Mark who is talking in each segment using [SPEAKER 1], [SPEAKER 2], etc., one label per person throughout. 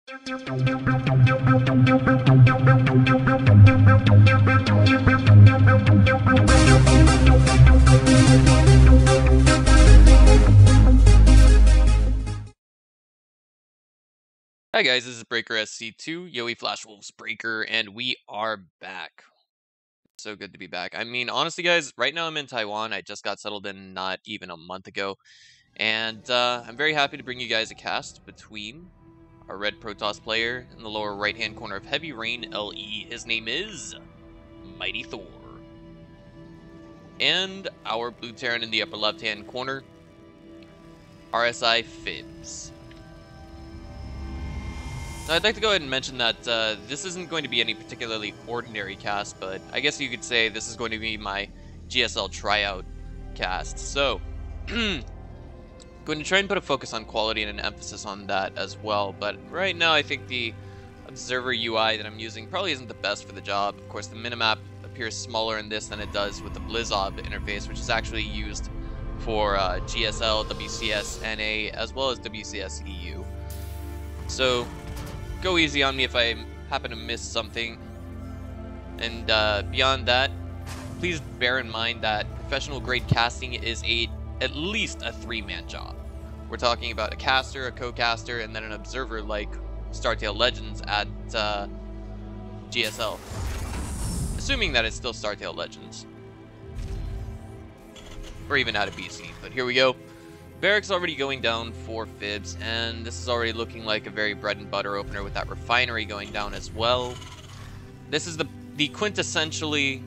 [SPEAKER 1] Hi guys, this is Breaker SC2, Yowie Flash Wolves Breaker, and we are back. So good to be back. I mean, honestly guys, right now I'm in Taiwan. I just got settled in not even a month ago. And I'm very happy to bring you guys a cast between our red Protoss player in the lower right-hand corner of HeavyRain LE. His name is MightyThor. And our blue Terran in the upper left-hand corner, RSI Fibbz. Now, I'd like to go ahead and mention that this isn't going to be any particularly ordinary cast, but I guess you could say this is going to be my GSL tryout cast. So, going to try and put a focus on quality and an emphasis on that as well. But right now, I think the observer UI that I'm using probably isn't the best for the job. Of course, the minimap appears smaller in this than it does with the BlizzOb interface, which is actually used for GSL, WCS, NA, as well as WCS EU. So, go easy on me if I happen to miss something. And beyond that, please bear in mind that professional grade casting is at least a 3-man job. We're talking about a caster, a co-caster, and then an observer like Startale Legends at GSL. Assuming that it's still Startale Legends. Or even out of BC, but here we go. Barracks already going down for Fibbz, and this is already looking like a very bread and butter opener with that refinery going down as well. This is the quintessentially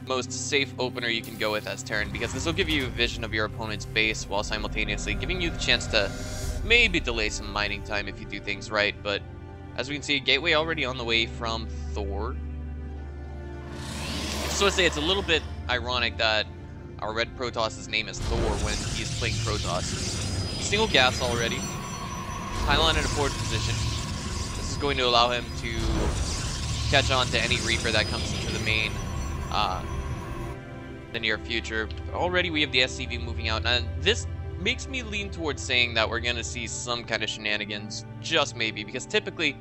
[SPEAKER 1] most safe opener you can go with as Terran, because this will give you a vision of your opponent's base while simultaneously giving you the chance to maybe delay some mining time if you do things right. But as we can see, gateway already on the way from Thor. I just want to say it's a little bit ironic that our red Protoss' name is Thor when he's playing Protoss. Single gas already. Pylon in a forward position. This is going to allow him to catch on to any Reaper that comes into the main the near future. Already we have the SCV moving out, and this makes me lean towards saying that we're going to see some kind of shenanigans, just maybe, because typically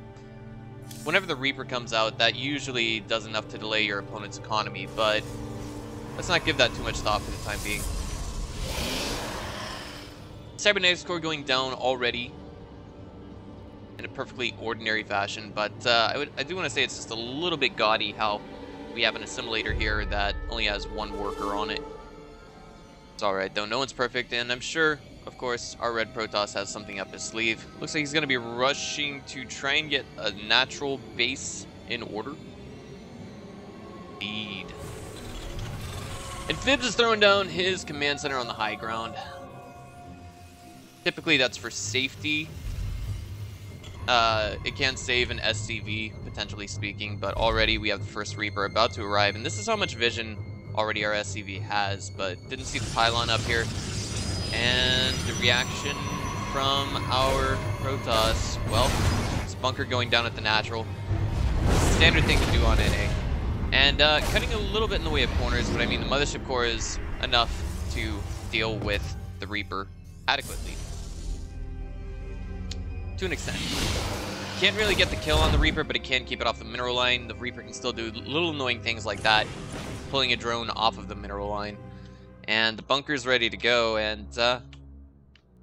[SPEAKER 1] whenever the Reaper comes out, that usually does enough to delay your opponent's economy, but let's not give that too much thought for the time being. Cybernetics core going down already in a perfectly ordinary fashion, but I do want to say it's just a little bit gaudy how we have an assimilator here that only has one worker on it. It's alright though, no one's perfect, and I'm sure, of course, our red Protoss has something up his sleeve. Looks like he's going to be rushing to try and get a natural base in order. Indeed. And Fibbz is throwing down his command center on the high ground. Typically that's for safety. It can save an SCV, potentially speaking, but already we have the first Reaper about to arrive, and this is how much vision already our SCV has, but didn't see the pylon up here. And the reaction from our Protoss, well, it's bunker going down at the natural. Standard thing to do on NA. And cutting a little bit in the way of corners, but I mean the mothership core is enough to deal with the Reaper adequately. To an extent. Can't really get the kill on the Reaper, but it can keep it off the mineral line. The Reaper can still do little annoying things like that, pulling a drone off of the mineral line. And the bunker's ready to go, and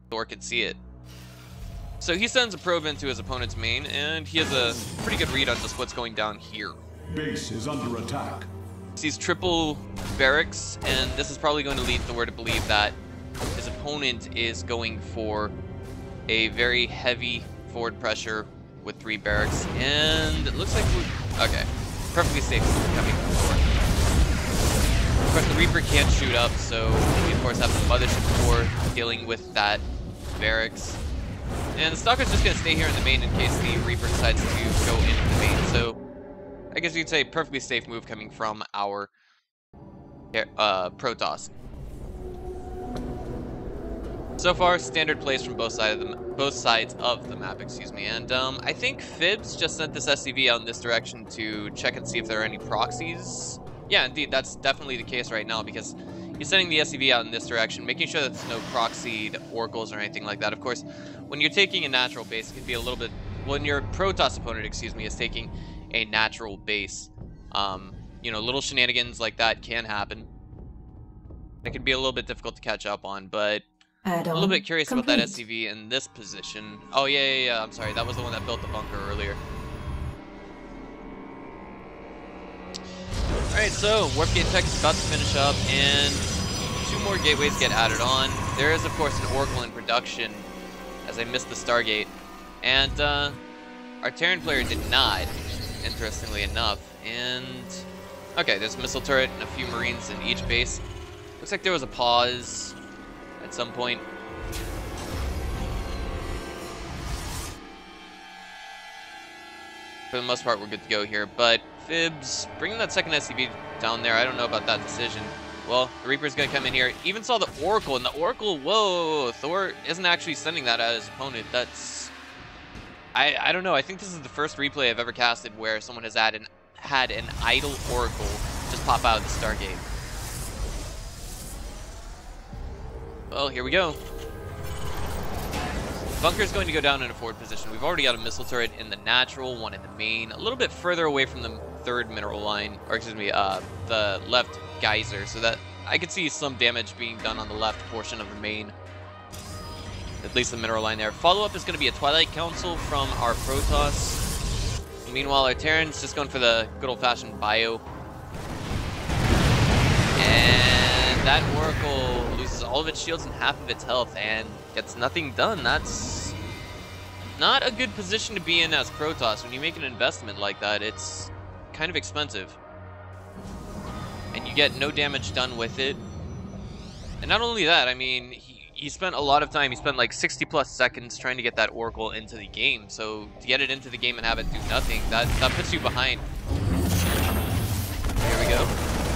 [SPEAKER 1] Thor can see it. So he sends a probe into his opponent's main, and he has a pretty good read on just what's going down here.
[SPEAKER 2] Base is under attack.
[SPEAKER 1] Sees triple barracks, and this is probably going to lead Thor to believe that his opponent is going for a very heavy forward pressure with 3 barracks, and it looks like okay, perfectly safe coming from Thor. Of course, the Reaper can't shoot up, so we of course have the mothership core dealing with that barracks, and the Stalker's just going to stay here in the main in case the Reaper decides to go into the main. So I guess you could say perfectly safe move coming from our Protoss. So far, standard plays from both sides of the map, excuse me. And I think Fibbz just sent this SCV out in this direction to check and see if there are any proxies. Yeah, indeed, that's definitely the case right now, because he's sending the SCV out in this direction, making sure that there's no proxied oracles or anything like that. Of course, when you're taking a natural base, it can be a little bit when your Protoss opponent, excuse me, is taking a natural base. You know, little shenanigans like that can happen. It can be a little bit difficult to catch up on, but a little bit curious about that SCV in this position. Oh, yeah, I'm sorry. That was the one that built the bunker earlier. Alright, so Warp Gate Tech is about to finish up, and 2 more gateways get added on. There is, of course, an Oracle in production, as I missed the Stargate. And our Terran player did not, interestingly enough. And okay, there's a missile turret and a few Marines in each base. Looks like there was a pause at some point. For the most part, we're good to go here. But Fibbz, bringing that second SCV down there, I don't know about that decision. Well, the Reaper's going to come in here. Even saw the Oracle, and the Oracle, whoa, Thor isn't actually sending that at his opponent. That's... I don't know. I think this is the first replay I've ever casted where someone has had an idle Oracle just pop out of the Stargate. Well, here we go. Bunker's going to go down in a forward position. We've already got a missile turret in the natural, one in the main, a little bit further away from the third mineral line, or excuse me, the left geyser, so that I could see some damage being done on the left portion of the main. At least the mineral line there. Follow-up is going to be a Twilight Council from our Protoss. Meanwhile, our Terran's just going for the good old-fashioned bio. And that Oracle loses all of its shields and half of its health and gets nothing done. That's not a good position to be in as Protoss. When you make an investment like that, it's kind of expensive. And you get no damage done with it. And not only that, I mean, he spent a lot of time, he spent like 60 plus seconds trying to get that Oracle into the game. So to get it into the game and have it do nothing, that puts you behind. Here we go.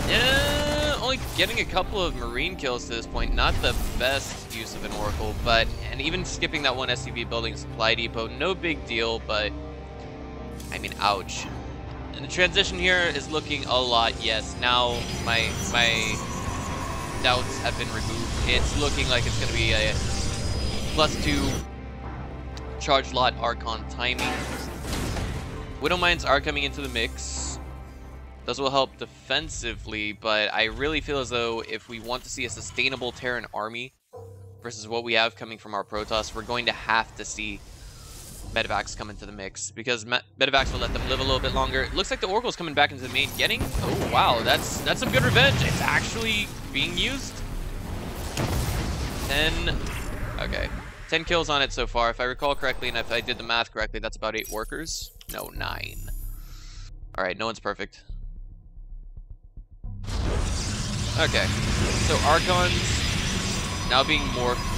[SPEAKER 1] Yeah, only getting a couple of Marine kills to this point. Not the best use of an Oracle, but, and even skipping that one SCV building supply depot, no big deal, but, I mean, ouch. And the transition here is looking a lot, yes. Now my doubts have been removed. It's looking like it's going to be a +2 charge lot Archon timing. Widow Mines are coming into the mix. Those will help defensively, but I really feel as though if we want to see a sustainable Terran army versus what we have coming from our Protoss, we're going to have to see Medevacs come into the mix, because Medevacs will let them live a little bit longer. It looks like the Oracle's coming back into the main, getting... Oh, wow, that's some good revenge. It's actually being used. 10... Okay. 10 kills on it so far. If I recall correctly, and if I did the math correctly, that's about 8 workers. No, 9. Alright, no one's perfect. Okay. So, Archons now being morphed.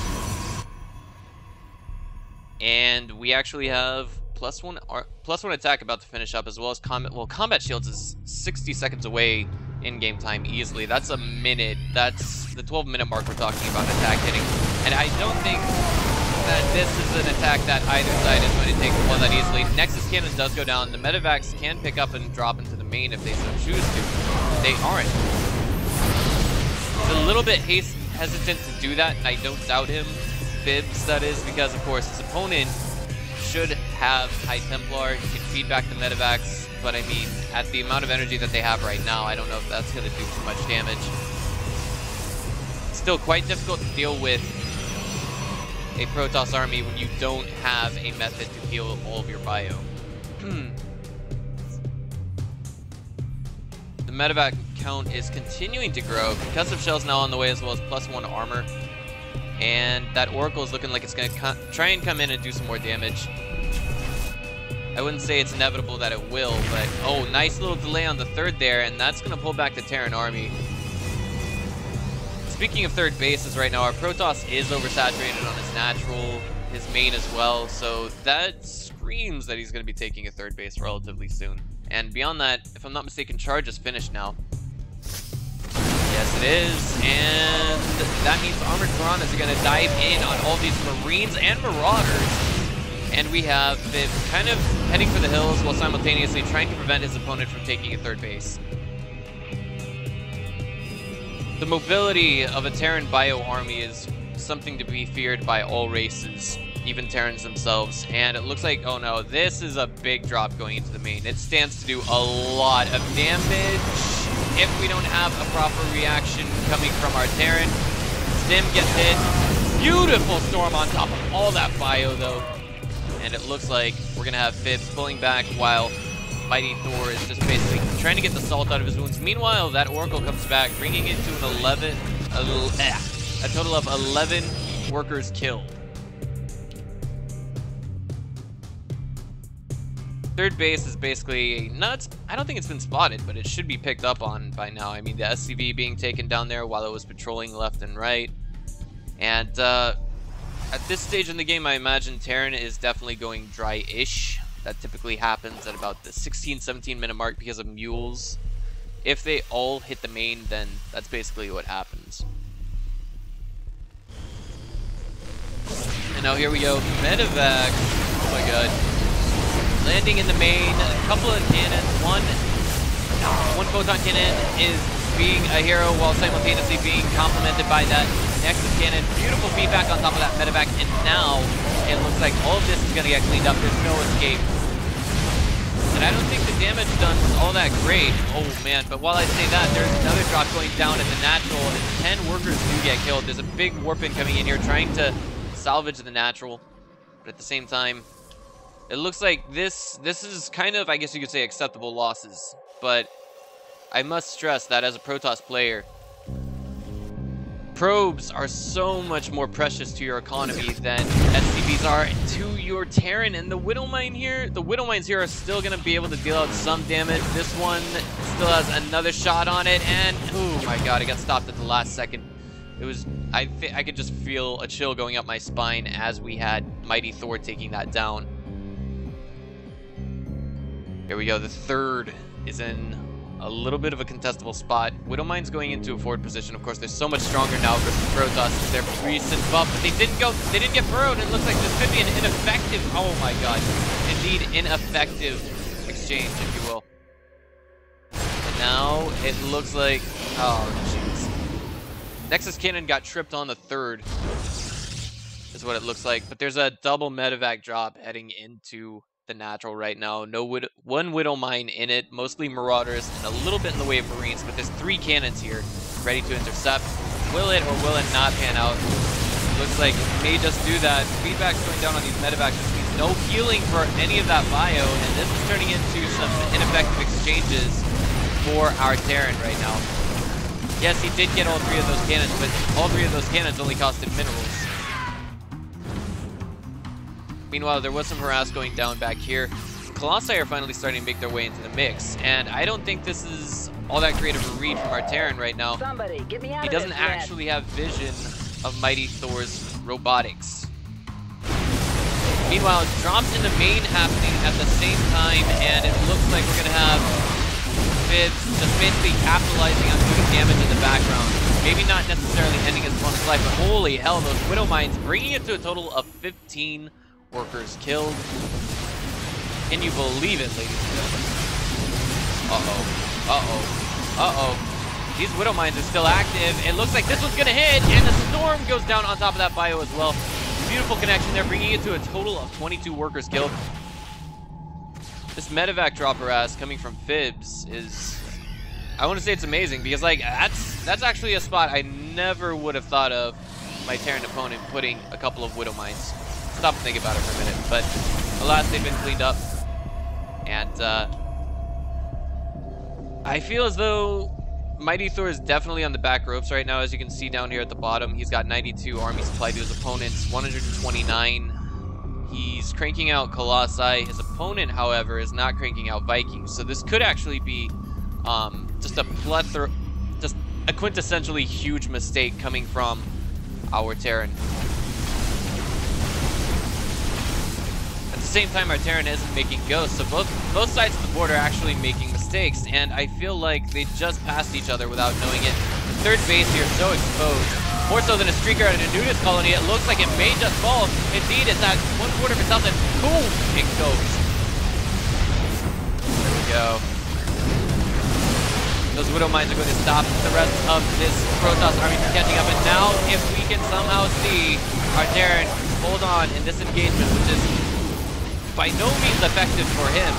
[SPEAKER 1] And we actually have +1 attack about to finish up, as well as combat. Well, combat shields is 60 seconds away in game time easily. That's a minute. That's the 12-minute mark we're talking about attack hitting. And I don't think that this is an attack that either side is going to take one that easily. Nexus Cannon does go down. The Medevacs can pick up and drop into the main if they so choose to. They aren't. He's a little bit hesitant to do that, and I don't doubt him. Fibbz, that is, because of course his opponent should have High Templar. He can feed back the Medevacs, but I mean, at the amount of energy that they have right now, I don't know if that's going to do too much damage. It's still quite difficult to deal with a Protoss army when you don't have a method to heal all of your bio. The Medevac count is continuing to grow because of shells now on the way, as well as +1 armor. And that Oracle is looking like it's going to try and come in and do some more damage. I wouldn't say it's inevitable that it will, but oh, nice little delay on the third there, and that's going to pull back the Terran army. Speaking of third bases right now, our Protoss is oversaturated on his natural, his main as well, so that screams that he's going to be taking a third base relatively soon. And beyond that, if I'm not mistaken, charge is finished now. Yes, it is, and that means Armored Piranhas are going to dive in on all these Marines and Marauders. And we have Fibbz kind of heading for the hills while simultaneously trying to prevent his opponent from taking a third base. The mobility of a Terran bio army is something to be feared by all races. even Terrans themselves. And it looks like, oh no, this is a big drop going into the main. It stands to do a lot of damage if we don't have a proper reaction coming from our Terran. Stim gets hit. Beautiful storm on top of all that bio though. And it looks like we're gonna have Fibbz pulling back while MightyThor is just basically trying to get the salt out of his wounds. Meanwhile, that Oracle comes back, bringing it to a total of 11 workers killed. Third base is basically nuts. I don't think it's been spotted, but it should be picked up on by now. I mean, the SCV being taken down there while it was patrolling left and right. And at this stage in the game, I imagine Terran is definitely going dry-ish. That typically happens at about the 16-17 minute mark because of mules. If they all hit the main, then that's basically what happens. And now here we go, medevac. Oh my god. Landing in the main, a couple of cannons. One photon cannon is being a hero while simultaneously being complemented by that Nexus cannon. Beautiful feedback on top of that medevac, and now it looks like all of this is going to get cleaned up. There's no escape. And I don't think the damage done was all that great. Oh man, but while I say that, there's another drop going down at the natural, and 10 workers do get killed. There's a big warpin coming in here trying to salvage the natural, but at the same time, it looks like this is kind of, I guess you could say, acceptable losses. But I must stress that as a Protoss player, probes are so much more precious to your economy than SCVs are to your Terran. And the Widowmine here, the Widowmines here are still going to be able to deal out some damage. This one still has another shot on it, and oh my god, it got stopped at the last second. It was, I could just feel a chill going up my spine as we had MightyThor taking that down. Here we go, the third is in a little bit of a contestable spot. Widowmine's going into a forward position. Of course, they're so much stronger now versus Protoss with their recent buff, but they didn't get burrowed. It looks like this could be an ineffective, oh my god, indeed ineffective exchange, if you will. And now it looks like, oh jeez. Nexus cannon got tripped on the third, is what it looks like. But there's a double medevac drop heading into the natural right now. One Widowmine in it, mostly Marauders and a little bit in the way of Marines, but there's 3 cannons here ready to intercept. Will it or will it not pan out? Looks like it may just do that. Feedback's going down on these medevacs, which means no healing for any of that bio, and this is turning into some ineffective exchanges for our Terran right now. Yes, he did get all 3 of those cannons, but all 3 of those cannons only costed minerals. Meanwhile, there was some harass going down back here. Colossi are finally starting to make their way into the mix, and I don't think this is all that great of a read from our Terran right now. He doesn't actually have vision of MightyThor's robotics. Meanwhile, drops into main happening at the same time, and it looks like we're going to have Fibbz just basically capitalizing on doing damage in the background. Maybe not necessarily ending his opponent's life, but holy hell, those Widowmines bringing it to a total of 15 workers killed. Can you believe it, ladies and gentlemen? These Widowmines are still active. It looks like this one's gonna hit, and the storm goes down on top of that bio as well. Beautiful connection there, bringing it to a total of 22 workers killed. This medevac dropper ass coming from Fibbz is, I want to say it's amazing, because like that's actually a spot I never would have thought of my Terran opponent putting a couple of Widowmines. Stop and think about it for a minute, but alas, they've been cleaned up. And I feel as though MightyThor is definitely on the back ropes right now. As you can see down here at the bottom, he's got 92 army supply to his opponent's 129. He's cranking out Colossi. His opponent, however, is not cranking out Vikings. So this could actually be just a plethora, just a quintessentially huge mistake coming from our Terran. At the same time, our Terran isn't making ghosts, so both sides of the board are actually making mistakes, and I feel like they just passed each other without knowing it. The third base here is so exposed, more so than a streaker at a nudist colony. It looks like it may just fall. Indeed, it's at 1/4 of its health, and boom, it goes. There we go. Those those Widow Mines are going to stop the rest of this Protoss army from catching up. And now, if we can somehow see our Terran hold on in this engagement, which is by no means effective for him,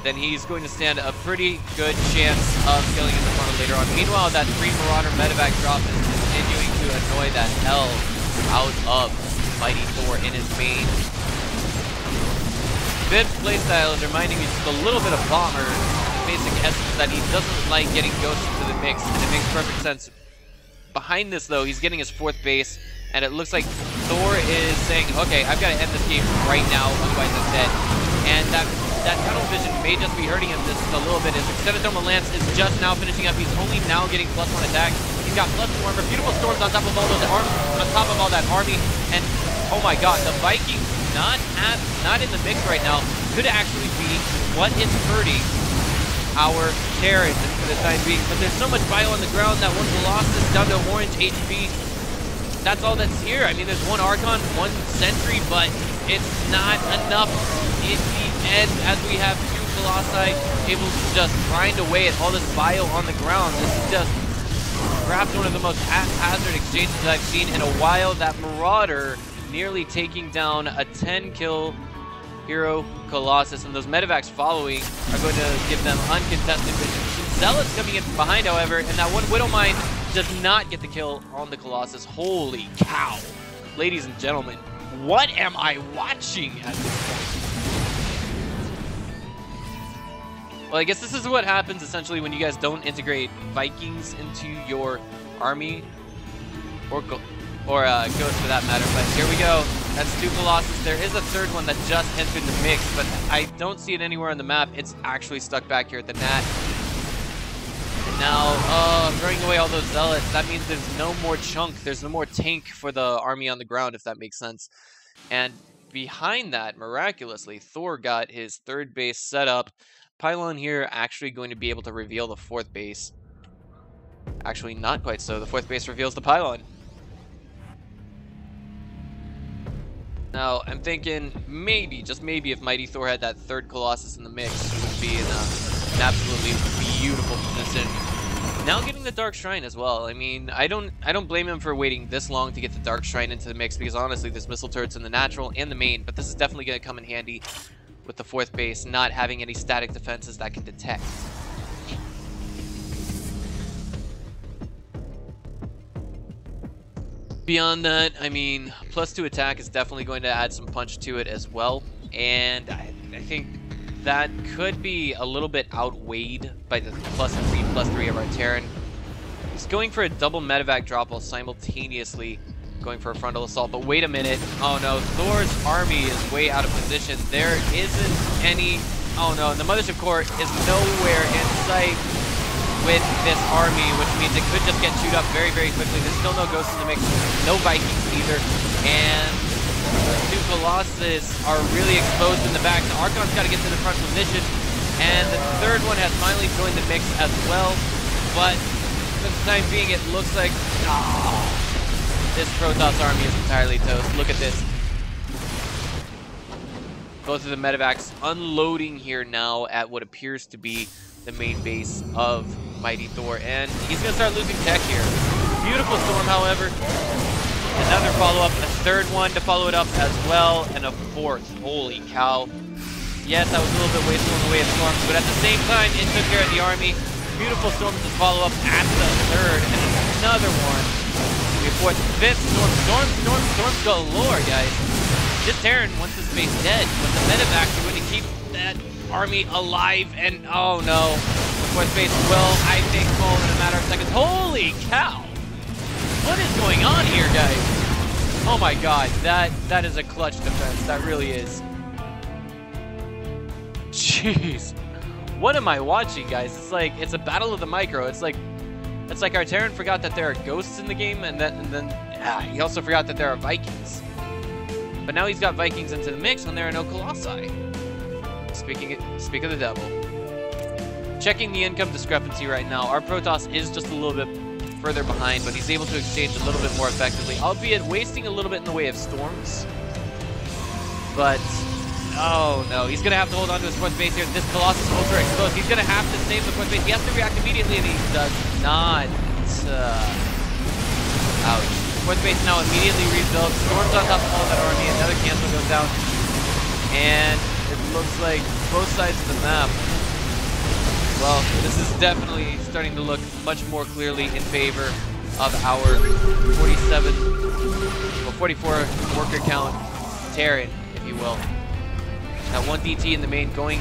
[SPEAKER 1] then he's going to stand a pretty good chance of killing in the funnel later on. Meanwhile, that 3 Marauder medevac drop is continuing to annoy the hell out of MightyThor in his main. Fibbz playstyle is reminding me just a little bit of Bomber, the basic essence that he doesn't like getting ghosts into the mix, and it makes perfect sense. Behind this though, he's getting his 4th base, and it looks like Thor is saying, okay, I've got to end this game right now, otherwise I'm dead. And that tunnel vision may just be hurting him just a little bit. His Extended Thermal Lance is just now finishing up. He's only now getting +1 attack. He's got +2 armor, beautiful storms on top of all those arms, on top of all that army, and oh my god, the Vikings not in the mix right now could actually be what is hurting our Terrans for the time being. But there's so much bio on the ground that one Colossus down to orange HP. That's all that's here. I mean, there's 1 Archon, 1 Sentry, but it's not enough in the end as we have 2 Colossi able to just grind away at all this bio on the ground. This is just perhaps one of the most haphazard exchanges I've seen in a while. That Marauder nearly taking down a 10-kill hero Colossus, and those medevacs following are going to give them uncontested vision. Zealots coming in from behind, however, and that 1 Widow Mine does not get the kill on the Colossus. Holy cow. Ladies and gentlemen, what am I watching at this point? Well, I guess this is what happens essentially when you guys don't integrate Vikings into your army, or Ghost for that matter. But here we go. That's 2 Colossus. There is a 3rd one that just entered the mix, but I don't see it anywhere on the map. It's actually stuck back here at the Nat. And now, throwing away all those Zealots, that means there's no more chunk. There's no more tank for the army on the ground, if that makes sense. And behind that, miraculously, Thor got his 3rd base set up. Pylon here actually going to be able to reveal the 4th base. Actually, not quite so. The 4th base reveals the Pylon. Now, I'm thinking maybe, just maybe, if MightyThor had that 3rd Colossus in the mix, he would be in an absolutely beautiful position. Now getting the Dark Shrine as well. I mean, I don't blame him for waiting this long to get the Dark Shrine into the mix, because honestly, there's missile turrets in the natural and the main, but this is definitely going to come in handy with the 4th base not having any static defenses that can detect. Beyond that, I mean, +2 attack is definitely going to add some punch to it as well, and I think that could be a little bit outweighed by the +3 of our Terran. He's going for a double medevac drop while simultaneously going for a frontal assault, but wait a minute. Oh no, Thor's army is way out of position. There isn't any... Oh no, and the Mothership Core is nowhere in sight with this army, which means it could just get chewed up very, very quickly. There's still no Ghosts in the mix, no Vikings either, and the 2 Colossus are really exposed in the back. The Archon's got to get to the front position, and the 3rd one has finally joined the mix as well, but for the time being, it looks like this Protoss army is entirely toast. Look at this. Both of the medevacs unloading here now at what appears to be the main base of MightyThor, and he's going to start losing tech here. Beautiful storm, however. Another follow-up, a 3rd one to follow it up as well, and a 4th. Holy cow. Yes, that was a little bit wasteful in the way of storms, but at the same time, it took care of the army. Beautiful storms to follow up at the 3rd, and another one. The 4th, 5th, storms galore, guys. This Terran wants this base dead, but the medevacs are going to keep that army alive, and oh no, the 4th base will, I think, fall in a matter of seconds. Holy cow! What is going on here, guys? Oh my god, that is a clutch defense. That really is. Jeez. What am I watching, guys? It's like, it's a battle of the micro. It's like our Terran forgot that there are ghosts in the game, and then he also forgot that there are Vikings. But now he's got Vikings into the mix when there are no Colossi. Speak of the devil. Checking the income discrepancy right now. Our Protoss is just a little bit further behind, but he's able to exchange a little bit more effectively, albeit wasting a little bit in the way of storms. But Oh no, he's gonna have to hold on to his fourth base here. This Colossus ultra exposed. He's gonna have to save the fourth base. He has to react immediately, and he does not. Ouch. Fourth base now immediately rebuilt. Storm's on top of all that army. Another cancel goes down. And it looks like both sides of the map. Well, this is definitely starting to look much more clearly in favor of our 44 worker count Terran, if you will. That one DT in the main going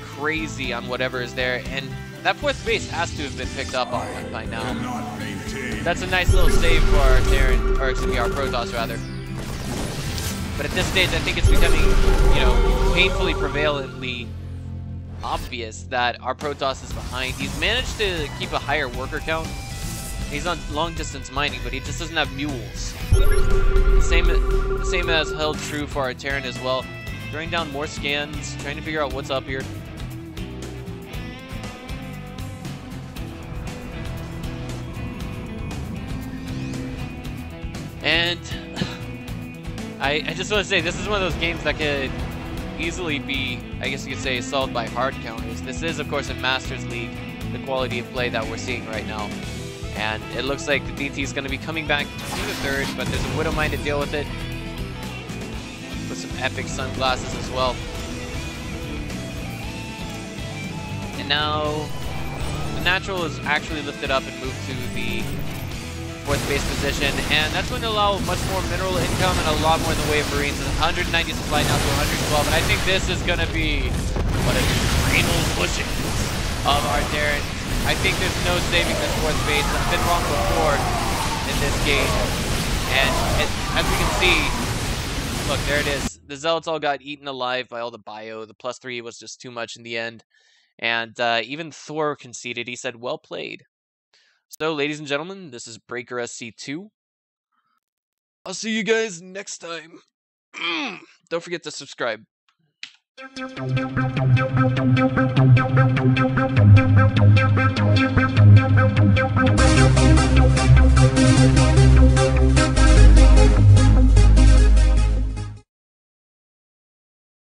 [SPEAKER 1] crazy on whatever is there, and that fourth base has to have been picked up on by now. That's a nice little save for our Terran, or excuse me, our Protoss rather. But at this stage, I think it's becoming, you know, painfully prevalently obvious that our Protoss is behind. He's managed to keep a higher worker count. He's on long distance mining, but he just doesn't have mules. The same as held true for our Terran as well. Throwing down more scans, trying to figure out what's up here. And I just want to say, this is one of those games that could easily be, I guess you could say, solved by hard counters. This is, of course, a Masters League, the quality of play that we're seeing right now. And it looks like the DT is going to be coming back to the third, but there's a Widow Mine to deal with it. With some epic sunglasses as well. And now the Natural is actually lifted up and moved to the fourth base position, and that's going to allow much more mineral income and a lot more in the way of Marines. 190 supply now to 112, and I think this is going to be one of the renal bushes of our Terran. I think there's no saving this fourth base. I've been wrong before in this game, and as we can see, look, there it is. The Zealots all got eaten alive by all the bio. The +3 was just too much in the end, and even Thor conceded. He said, well played. So, ladies and gentlemen, this is Breaker SC2. I'll see you guys next time. Don't forget to subscribe.